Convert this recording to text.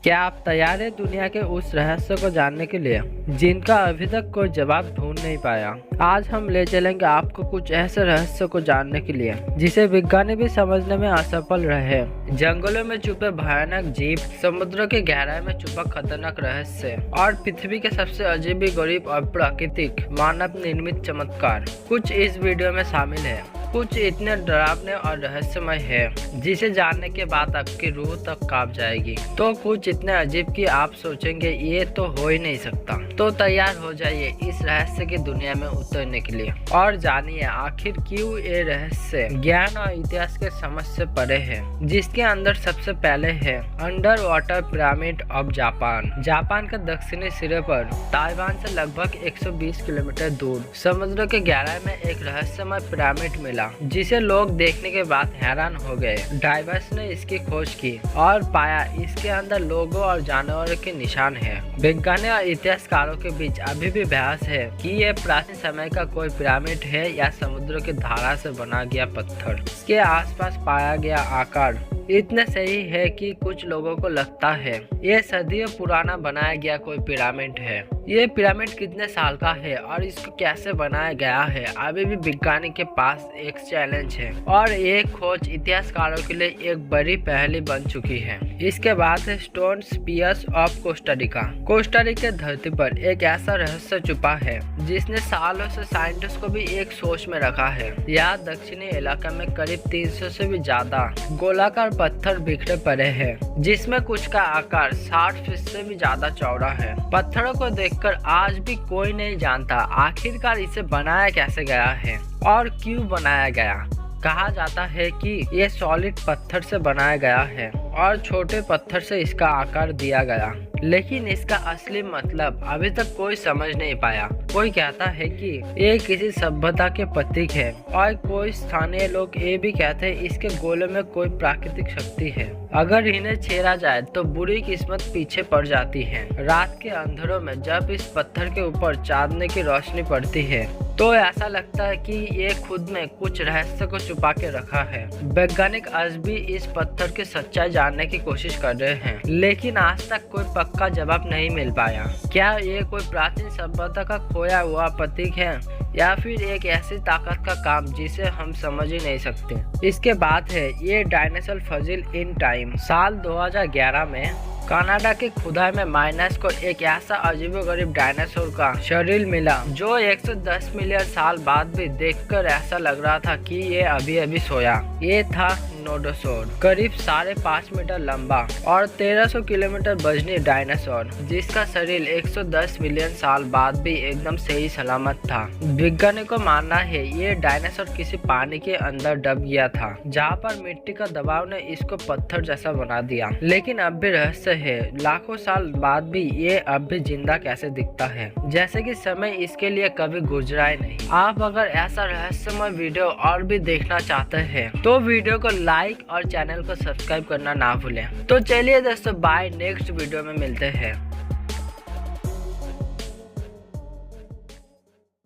क्या आप तैयार हैं दुनिया के उस रहस्य को जानने के लिए जिनका अभी तक कोई जवाब ढूंढ नहीं पाया। आज हम ले चलेंगे आपको कुछ ऐसे रहस्य को जानने के लिए जिसे विज्ञानी भी समझने में असफल रहे। जंगलों में छुपे भयानक जीव, समुद्र की गहराई में छुपा खतरनाक रहस्य और पृथ्वी के सबसे अजीब, गरीब और प्राकृतिक मानव निर्मित चमत्कार कुछ इस वीडियो में शामिल है। कुछ इतने डरावने और रहस्यमय है जिसे जानने के बाद आपकी रूह तक कांप जाएगी, तो कुछ इतने अजीब कि आप सोचेंगे ये तो हो ही नहीं सकता। तो तैयार हो जाइए इस रहस्य की दुनिया में उतरने के लिए और जानिए आखिर क्यों ये रहस्य ज्ञान और इतिहास के समझ से परे है। जिसके अंदर सबसे पहले है under water pyramid of Japan. Japan के दक्षिणी सिरे पर ताइवान से लगभग 120 किलोमीटर दूर समुद्र के गहराई में एक रहस्यमय पिरामिड मिला जिसे लोग देखने के बाद हैरान हो गए। डाइवर्स ने इसकी खोज की और पाया इसके अंदर लोगों और जानवरों के निशान है। विज्ञानी और इतिहासकारों के बीच अभी भी बहस है कि यह प्राचीन समय का कोई पिरामिड है या समुद्र की धारा से बना गया पत्थर। इसके आसपास पाया गया आकार इतने सही है कि कुछ लोगों को लगता है ये सदियों पुराना बनाया गया कोई पिरामिड है। ये पिरामिड कितने साल का है और इसको कैसे बनाया गया है, अभी भी विज्ञानी के पास एक चैलेंज है और ये खोज इतिहासकारों के लिए एक बड़ी पहेली बन चुकी है। इसके बाद है stone spears of Costa Rica. Costa Rica धरती पर एक ऐसा रहस्य छुपा है जिसने सालों से साइंटिस्ट को भी एक सोच में रखा है। यहाँ दक्षिणी इलाका में करीब 300 से भी ज्यादा गोलाकार पत्थर बिखरे पड़े हैं जिसमें कुछ का आकार 60 फीट से भी ज्यादा चौड़ा है। पत्थरों को देखकर आज भी कोई नहीं जानता आखिरकार इसे बनाया कैसे गया है और क्यों बनाया गया। कहा जाता है कि ये सॉलिड पत्थर से बनाया गया है और छोटे पत्थर से इसका आकार दिया गया, लेकिन इसका असली मतलब अभी तक कोई समझ नहीं पाया। कोई कहता है कि ये किसी सभ्यता के प्रतीक है और कोई स्थानीय लोग ये भी कहते हैं इसके गोले में कोई प्राकृतिक शक्ति है। अगर इन्हें छेड़ा जाए तो बुरी किस्मत पीछे पड़ जाती है। रात के अंधेरों में जब इस पत्थर के ऊपर चांदनी की रोशनी पड़ती है तो ऐसा लगता है कि ये खुद में कुछ रहस्य को छुपा के रखा है। वैज्ञानिक आज भी इस पत्थर की सच्चाई जानने की कोशिश कर रहे हैं, लेकिन आज तक कोई पक्का जवाब नहीं मिल पाया। क्या ये कोई प्राचीन सभ्यता का खोया हुआ प्रतीक है या फिर एक ऐसी ताकत का काम जिसे हम समझ ही नहीं सकते। इसके बाद है ये डायनासोर फॉसिल इन टाइम। साल 2011 में कनाडा की खुदाई में माइनस को एक ऐसा अजीबोगरीब डायनासोर का शरीर मिला जो 110 मिलियन साल बाद भी देखकर ऐसा लग रहा था कि ये अभी अभी सोया। ये था नोडोसोर, करीब 5.5 मीटर लंबा और 1300 किलोमीटर वजनी डायनासोर जिसका शरीर 110 मिलियन साल बाद भी एकदम सही सलामत था। वैज्ञानिकों को मानना है ये डायनासोर किसी पानी के अंदर दब गया था जहाँ पर मिट्टी का दबाव ने इसको पत्थर जैसा बना दिया। लेकिन अब भी रहस्य है लाखों साल बाद भी ये अब भी जिंदा कैसे दिखता है, जैसे कि समय इसके लिए कभी गुजरा ही नहीं। आप अगर ऐसा रहस्यमय वीडियो और भी देखना चाहते हैं तो वीडियो को लाइक और चैनल को सब्सक्राइब करना ना भूलें। तो चलिए दोस्तों, बाय, नेक्स्ट वीडियो में मिलते हैं।